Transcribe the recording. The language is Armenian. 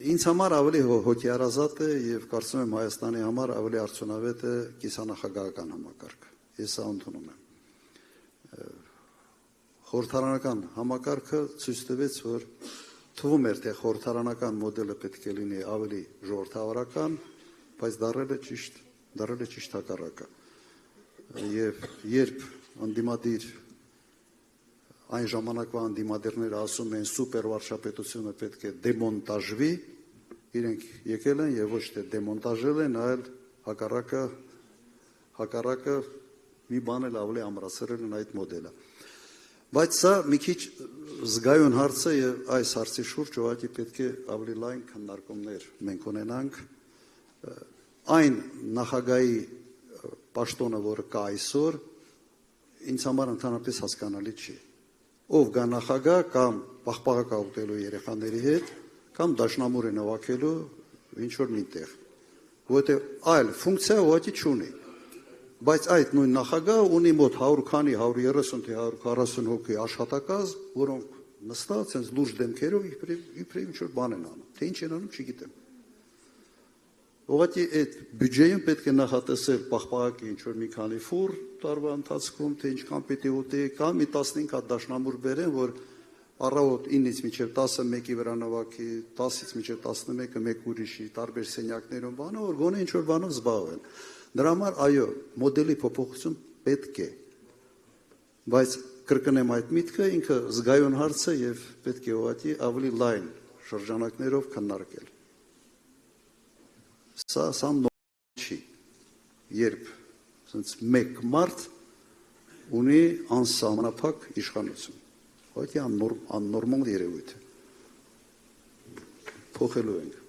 Ինձ համար ավելի հոգեարազատ է եւ կարծում եմ Հայաստանի համար ավելի արդյունավետ է կիսանախագահական համակարգը։ Ես սա ընդունում եմ։ Խորհրդարանական համակարգը ցույց տվեց, որ թվում էր, թե խորհրդարանական մոդելը պետք է լինի ավելի ժողովրդավարական, բայց դառել է ճիշտ հակառակը։ Եվ երբ ընդդիմադիր այն ժամանակվա ընդդիմադիրները ասում են սուպեր վարչապետությունը պետք է դեմոնտաժվի, իրենք եկել են եւ ոչ թե դեմոնտաժել են, այլ հակառակը մի բան էլ ավելի ամրացրել են այդ մոդելը։ Բայց սա մի քիչ զգայուն հարց է եւ այս հարցի շուրջ ուղղակի պետք է ավելի լայն քննարկումներ մենք ունենանք։ Այն նախագահի պաշտոնը, որը կա այսօր, ինձ համար ընդհանրապես հասկանալի չի։ Ով գա նախագահ կամ պաղպաղակա ուտելու երեխաների հետ, կամ դաշնամուր է նվագելու ինչ որ միտեղ, որովհետեւ այլ ֆունկցիա ուղղակի չունի։ Բայց այդ նույն նախագահը ունի մոտ 100 քանի 130 թե 140 հոգի աշխատակազմ, որոնք նստած են լուրջ դեմքերով իբրև ինչ որ բան են անում։ Թե ինչ են անում, չգիտեմ։ Ուղղակի այդ բյուջեին պետք է նախատեսել պաղպաղակի ինչ որ մի քանի ֆուր տարվա ընթացքում, թե ինչքան պետք է ուտի, կամ մի 15 հատ դաշնամուր բերեն, որ առավոտ 9-ից մինչև 10-ը մեկի վրա նվագի, 10-ից մինչև 11-ը մեկ ուրիշի, տարբեր սենյակներում բանը, որ գոնե ինչ որ բանով զբաղվեն։ Դրա համար այո, մոդելի փոփոխություն պետք է, բայց կրկնեմ այդ միտքը ինքը զգայուն հարց է եւ պետք է ուղղակի ավելի լայն շրջանակներով քննարկել։ Սա նորմալ չի, երբ ասենց մեկ մարդ ունի անսահմանափակ իշխանություն, ուղղակի աննորմալ երևույթ է, փոխելու ենք։